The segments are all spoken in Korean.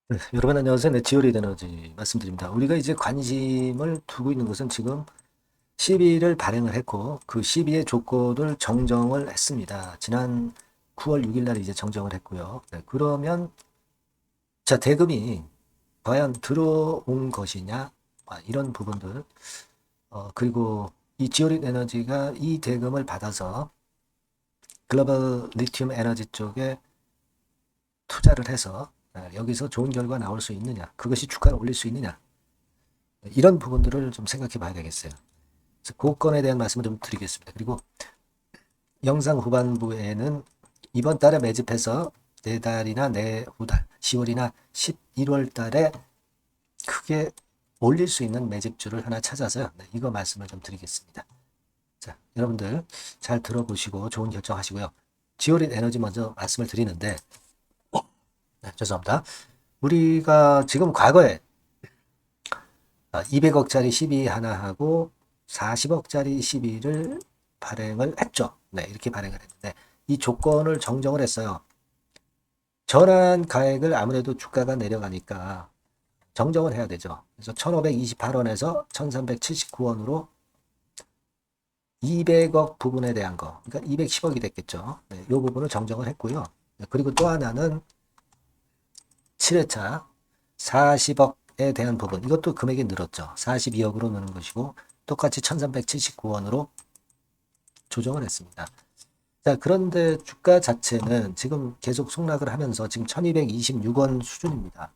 네, 여러분 안녕하세요. 네, 지오리 에너지 말씀드립니다. 우리가 이제 관심을 두고 있는 것은 지금 12를 발행을 했고 그 12의 조건을 정정을 했습니다. 지난 9월 6일 날 이제 정정을 했고요. 네, 그러면 자 대금이 과연 들어온 것이냐 이런 부분들 그리고 이 지오리 에너지가 이 대금을 받아서 글로벌 리튬 에너지 쪽에 투자를 해서 여기서 좋은 결과 나올 수 있느냐 그것이 주가를 올릴 수 있느냐 이런 부분들을 좀 생각해 봐야 되겠어요. 그래서 그 건에 대한 말씀을 좀 드리겠습니다. 그리고 영상 후반부에는 이번 달에 매집해서 내달이나 내후 달, 10월이나 11월 달에 크게 올릴 수 있는 매집주를 하나 찾아서요. 네, 이거 말씀을 좀 드리겠습니다. 자, 여러분들 잘 들어보시고 좋은 결정하시고요. 지오린 에너지 먼저 말씀을 드리는데, 네, 죄송합니다. 우리가 지금 과거에 200억짜리 12 하나 하고 40억짜리 12를 발행을 했죠. 네, 이렇게 발행을 했는데 이 조건을 정정을 했어요. 전환 가액을 아무래도 주가가 내려가니까 정정을 해야 되죠. 그래서 1528원에서 1379원으로 200억 부분에 대한 거, 그러니까 210억이 됐겠죠. 네, 이 부분을 정정을 했고요. 네, 그리고 또 하나는 7회차 40억에 대한 부분, 이것도 금액이 늘었죠. 42억으로 느는 것이고 똑같이 1379원으로 조정을 했습니다. 자, 그런데 주가 자체는 지금 계속 속락을 하면서 지금 1226원 수준입니다.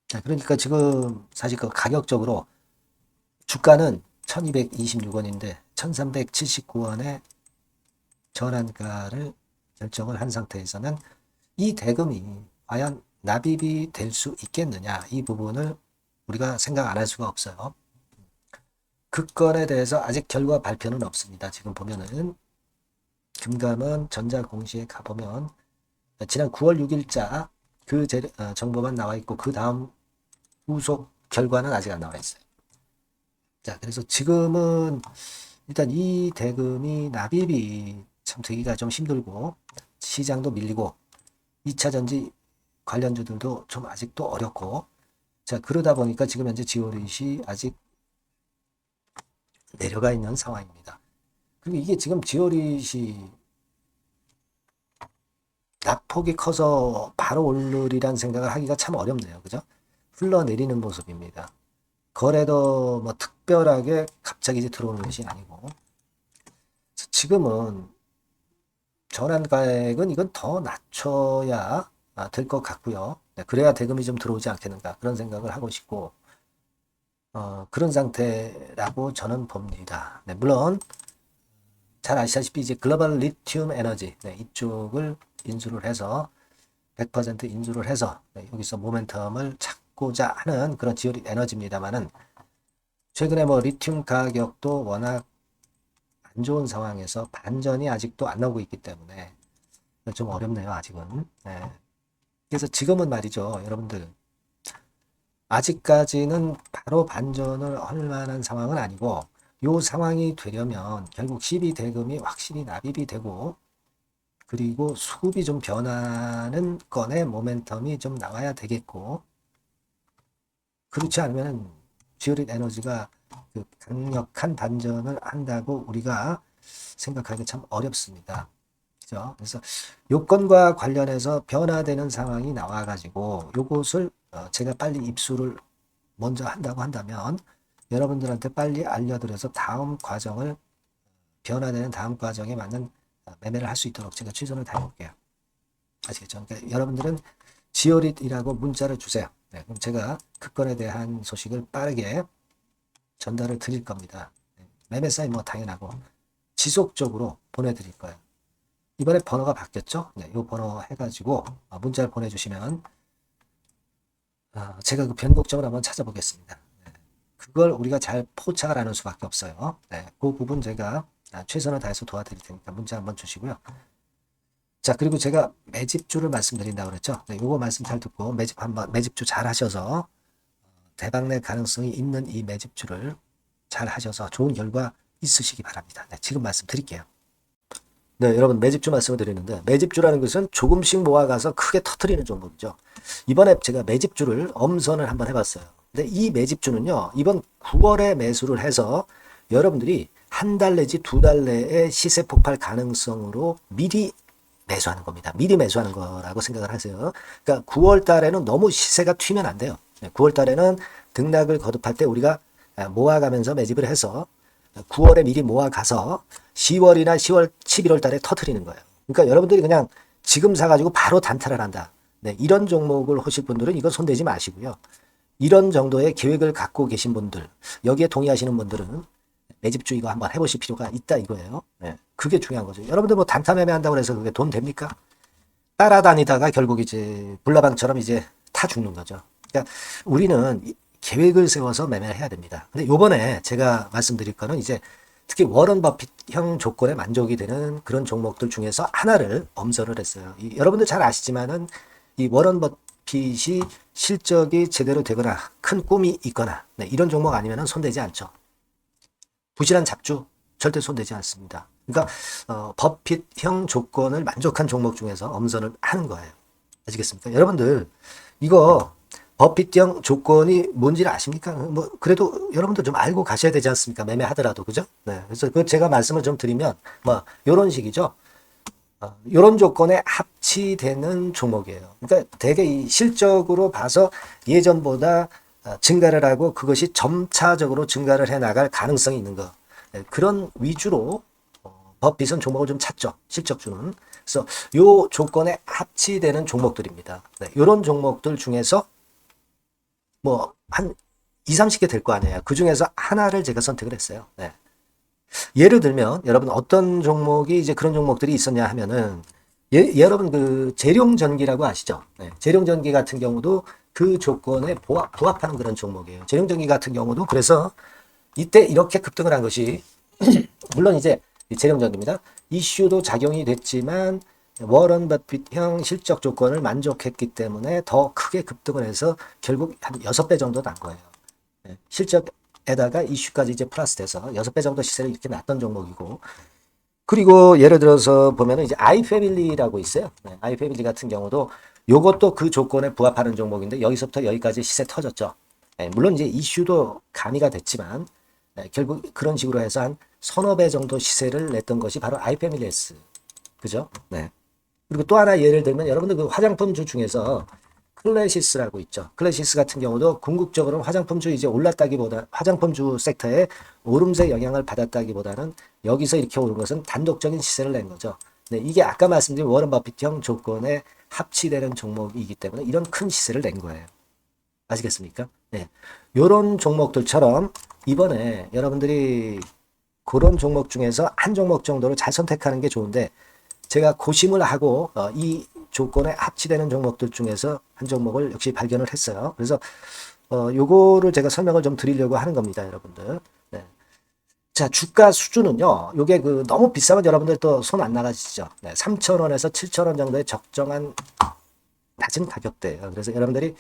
자, 그러니까 지금 사실 그 가격적으로 주가는 1226원인데 1379원의 전환가를 결정을 한 상태에서는 이 대금이 과연 납입이 될 수 있겠느냐 이 부분을 우리가 생각 안 할 수가 없어요. 그 건에 대해서 아직 결과 발표는 없습니다. 지금 보면은 금감원 전자공시에 가보면 지난 9월 6일자 그 정보만 나와 있고 그 다음 후속 결과는 아직 안 나와 있어요. 자, 그래서 지금은 일단 이 대금이 납입이 참 되기가 좀 힘들고 시장도 밀리고 2차 전지 관련주들도 좀 아직도 어렵고 자, 그러다 보니까 지금 현재 지오릿이 아직 내려가 있는 상황입니다. 그리고 이게 지금 지오릿이 낙폭이 커서 바로 오르리란 생각을 하기가 참 어렵네요. 그죠? 흘러내리는 모습입니다. 거래도 뭐 특별하게 갑자기 이제 들어오는 것이 아니고 지금은 전환가액은 이건 더 낮춰야 될 것 같고요. 네, 그래야 대금이 좀 들어오지 않겠는가 그런 생각을 하고 싶고 그런 상태라고 저는 봅니다. 네, 물론 잘 아시다시피 이제 글로벌 리튬 에너지 네, 이쪽을 인수를 해서 100% 인수를 해서 네, 여기서 모멘텀을 찾고자 하는 그런 지오리 에너지입니다만은 최근에 뭐 리튬 가격도 워낙 안 좋은 상황에서 반전이 아직도 안 나오고 있기 때문에 좀 어렵네요, 아직은. 네. 그래서 지금은 말이죠, 여러분들. 아직까지는 바로 반전을 할 만한 상황은 아니고, 요 상황이 되려면 결국 시비 대금이 확실히 납입이 되고, 그리고 수급이 좀 변하는 건의 모멘텀이 좀 나와야 되겠고, 그렇지 않으면 지오릿 에너지가 그 강력한 반전을 한다고 우리가 생각하기 참 어렵습니다. 그죠? 그래서 요건과 관련해서 변화되는 상황이 나와가지고 요것을 제가 빨리 입수를 먼저 한다고 한다면 여러분들한테 빨리 알려드려서 다음 과정을 변화되는 다음 과정에 맞는 매매를 할 수 있도록 제가 최선을 다해볼게요. 아시겠죠? 그러니까 여러분들은 지오릿이라고 문자를 주세요. 네, 그럼 제가 그 건에 대한 소식을 빠르게 전달을 드릴 겁니다. 네, 매매 사인 뭐 당연하고 지속적으로 보내드릴 거예요. 이번에 번호가 바뀌었죠? 네, 이 번호 해가지고 문자를 보내주시면 제가 그 변곡점을 한번 찾아보겠습니다. 네, 그걸 우리가 잘 포착을 하는 수밖에 없어요. 네, 그 부분 제가 최선을 다해서 도와드릴 테니까 문자 한번 주시고요. 자, 그리고 제가 매집주를 말씀드린다고 그랬죠? 네, 요거 말씀 잘 듣고 매집주 잘 하셔서 대박 낼 가능성이 있는 이 매집주를 잘 하셔서 좋은 결과 있으시기 바랍니다. 네, 지금 말씀드릴게요. 네, 여러분 매집주 말씀을 드리는데 매집주라는 것은 조금씩 모아가서 크게 터트리는 종목이죠. 이번에 제가 매집주를 엄선을 한번 해봤어요. 근데 이 매집주는요, 이번 9월에 매수를 해서 여러분들이 한 달 내지 두 달 내에 시세 폭발 가능성으로 미리 매수하는 겁니다. 미리 매수하는 거라고 생각을 하세요. 그러니까 9월 달에는 너무 시세가 튀면 안 돼요. 9월 달에는 등락을 거듭할 때 우리가 모아가면서 매집을 해서 9월에 미리 모아가서 10월이나 10월, 11월 달에 터트리는 거예요. 그러니까 여러분들이 그냥 지금 사가지고 바로 단타를 한다. 네, 이런 종목을 하실 분들은 이거 손대지 마시고요. 이런 정도의 계획을 갖고 계신 분들, 여기에 동의하시는 분들은 매집주 이거 한번 해보실 필요가 있다 이거예요. 네, 그게 중요한 거죠. 여러분들 뭐 단타 매매한다고 해서 그게 돈 됩니까? 따라다니다가 결국 이제 불나방처럼 이제 타 죽는 거죠. 그러니까 우리는 계획을 세워서 매매를 해야 됩니다. 근데 요번에 제가 말씀드릴 거는 이제 특히 워런 버핏형 조건에 만족이 되는 그런 종목들 중에서 하나를 엄선을 했어요. 여러분들 잘 아시지만은 이 워런 버핏이 실적이 제대로 되거나 큰 꿈이 있거나 네, 이런 종목 아니면은 손대지 않죠. 부실한 잡주 절대 손대지 않습니다. 그러니까 버핏형 조건을 만족한 종목 중에서 엄선을 하는 거예요. 아시겠습니까? 여러분들 이거 버핏형 조건이 뭔지를 아십니까? 뭐 그래도 여러분들 좀 알고 가셔야 되지 않습니까? 매매하더라도 그죠? 네, 그래서 그 제가 말씀을 좀 드리면 뭐 이런 식이죠. 이런 조건에 합치되는 종목이에요. 그러니까 되게 이 실적으로 봐서 예전보다 증가를 하고 그것이 점차적으로 증가를 해 나갈 가능성이 있는 거. 네, 그런 위주로 버핏은 종목을 좀 찾죠. 실적주는. 그래서 요 조건에 합치되는 종목들입니다. 네, 이런 종목들 중에서 뭐 한 2, 30개 될 거 아니에요. 그 중에서 하나를 제가 선택을 했어요. 네. 예를 들면 여러분 어떤 종목이 이제 그런 종목들이 있었냐 하면은 여러분 그 재룡전기라고 아시죠? 네. 재룡전기 같은 경우도 그 조건에 부합하는 그런 종목이에요. 재룡전기 같은 경우도 그래서 이때 이렇게 급등을 한 것이 물론 이제 재룡전기입니다. 이슈도 작용이 됐지만 워런 버핏형 실적 조건을 만족했기 때문에 더 크게 급등을 해서 결국 한 6배 정도 난 거예요. 네. 실적에다가 이슈까지 이제 플러스 돼서 6배 정도 시세를 이렇게 놨던 종목이고 그리고 예를 들어서 보면은 이제 아이패밀리라고 있어요. 네. 아이패밀리 같은 경우도 요것도 그 조건에 부합하는 종목인데 여기서부터 여기까지 시세 터졌죠. 네. 물론 이제 이슈도 가미가 됐지만 네. 결국 그런 식으로 해서 한 서너 배 정도 시세를 냈던 것이 바로 아이패밀리스. 그죠? 네. 그리고 또 하나 예를 들면 여러분들 그 화장품주 중에서 클래시스라고 있죠. 클래시스 같은 경우도 궁극적으로는 화장품주 이제 올랐다기보다 화장품주 섹터에 오름세 영향을 받았다기보다는 여기서 이렇게 오른 것은 단독적인 시세를 낸 거죠. 네, 이게 아까 말씀드린 워런 버핏형 조건에 합치되는 종목이기 때문에 이런 큰 시세를 낸 거예요. 아시겠습니까? 네. 요런 종목들처럼 이번에 여러분들이 그런 종목 중에서 한 종목 정도를 잘 선택하는 게 좋은데 제가 고심을 하고 이 조건에 합치되는 종목들 중에서 한 종목을 역시 발견을 했어요. 그래서 요거를 제가 설명을 좀 드리려고 하는 겁니다, 여러분들. 네. 자, 주가 수준은요. 요게 그 너무 비싸면 여러분들 또 손 안 나가시죠. 네, 3,000원에서 7,000원 정도의 적정한 낮은 가격대예요. 그래서 여러분들이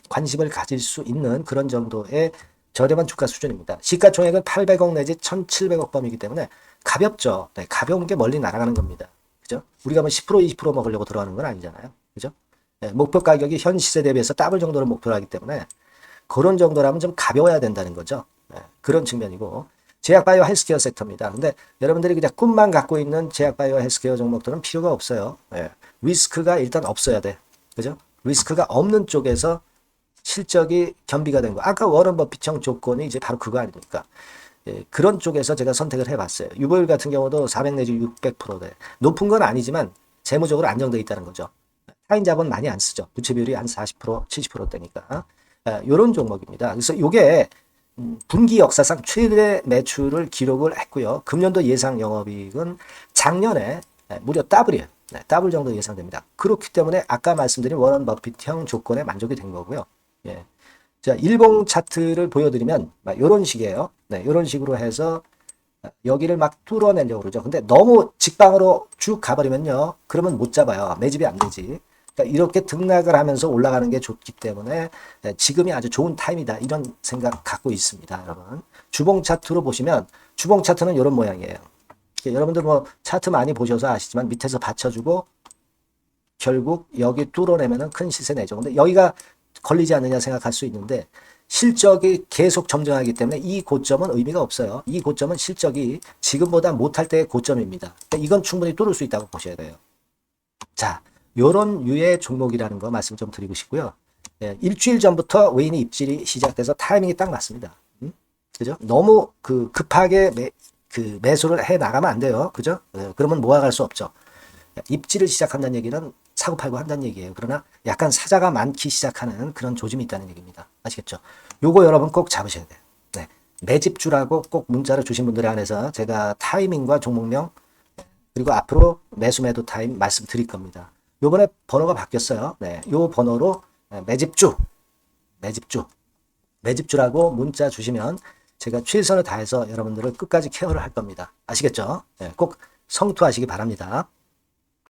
관심을 가질 수 있는 그런 정도의 저렴한 주가 수준입니다. 시가총액은 800억 내지 1,700억 범이기 때문에 가볍죠. 네, 가벼운 게 멀리 날아가는 겁니다. 그죠? 우리가 뭐 10%, 20% 먹으려고 들어가는 건 아니잖아요. 그죠? 네, 목표 가격이 현 시세 대비해서 더블 정도를 목표로 하기 때문에 그런 정도라면 좀 가벼워야 된다는 거죠. 네, 그런 측면이고 제약바이오 헬스케어 섹터입니다. 근데 여러분들이 그냥 꿈만 갖고 있는 제약바이오 헬스케어 종목들은 필요가 없어요. 네, 리스크가 일단 없어야 돼. 그죠? 리스크가 없는 쪽에서 실적이 겸비가 된 거. 아까 워런 버핏형 조건이 이제 바로 그거 아닙니까? 예, 그런 쪽에서 제가 선택을 해봤어요. 유보율 같은 경우도 400 내지 600%대. 높은 건 아니지만 재무적으로 안정되어 있다는 거죠. 타인 자본 많이 안 쓰죠. 부채 비율이 한 40%, 70%대니까. 이런 종목입니다. 그래서 이게 분기 역사상 최대 매출을 기록을 했고요. 금년도 예상 영업이익은 작년에 무려 더블이에요. 네, 더블 정도 예상됩니다. 그렇기 때문에 아까 말씀드린 워런 버핏형 조건에 만족이 된 거고요. 예. 자, 일봉 차트를 보여드리면 이런 식이에요. 네, 이런 식으로 해서 여기를 막 뚫어내려고 그러죠. 근데 너무 직방으로 쭉 가버리면요. 그러면 못 잡아요. 매집이 안 되지. 그러니까 이렇게 등락을 하면서 올라가는 게 좋기 때문에 지금이 아주 좋은 타임이다. 이런 생각 갖고 있습니다. 여러분. 주봉 차트로 보시면 주봉 차트는 이런 모양이에요. 여러분들 뭐 차트 많이 보셔서 아시지만 밑에서 받쳐주고 결국 여기 뚫어내면은 큰 시세 내죠. 근데 여기가 걸리지 않느냐 생각할 수 있는데 실적이 계속 정정하기 때문에 이 고점은 의미가 없어요. 이 고점은 실적이 지금보다 못할 때의 고점입니다. 그러니까 이건 충분히 뚫을 수 있다고 보셔야 돼요. 자, 요런 유의 종목이라는 거 말씀 좀 드리고 싶고요. 예, 일주일 전부터 외인이 입질이 시작돼서 타이밍이 딱 맞습니다. 그죠? 너무 급하게 매수를 해 나가면 안 돼요. 그죠? 예, 그러면 모아갈 수 없죠. 입지를 시작한다는 얘기는 사고 팔고 한다는 얘기예요. 그러나 약간 사자가 많기 시작하는 그런 조짐이 있다는 얘기입니다. 아시겠죠? 요거 여러분 꼭 잡으셔야 돼요. 네. 매집주라고 꼭 문자를 주신 분들에 한해서 제가 타이밍과 종목명 그리고 앞으로 매수 매도 타임 말씀드릴 겁니다. 요번에 번호가 바뀌었어요. 네. 요 번호로 매집주라고 문자 주시면 제가 최선을 다해서 여러분들을 끝까지 케어를 할 겁니다. 아시겠죠? 네. 꼭 성투하시기 바랍니다.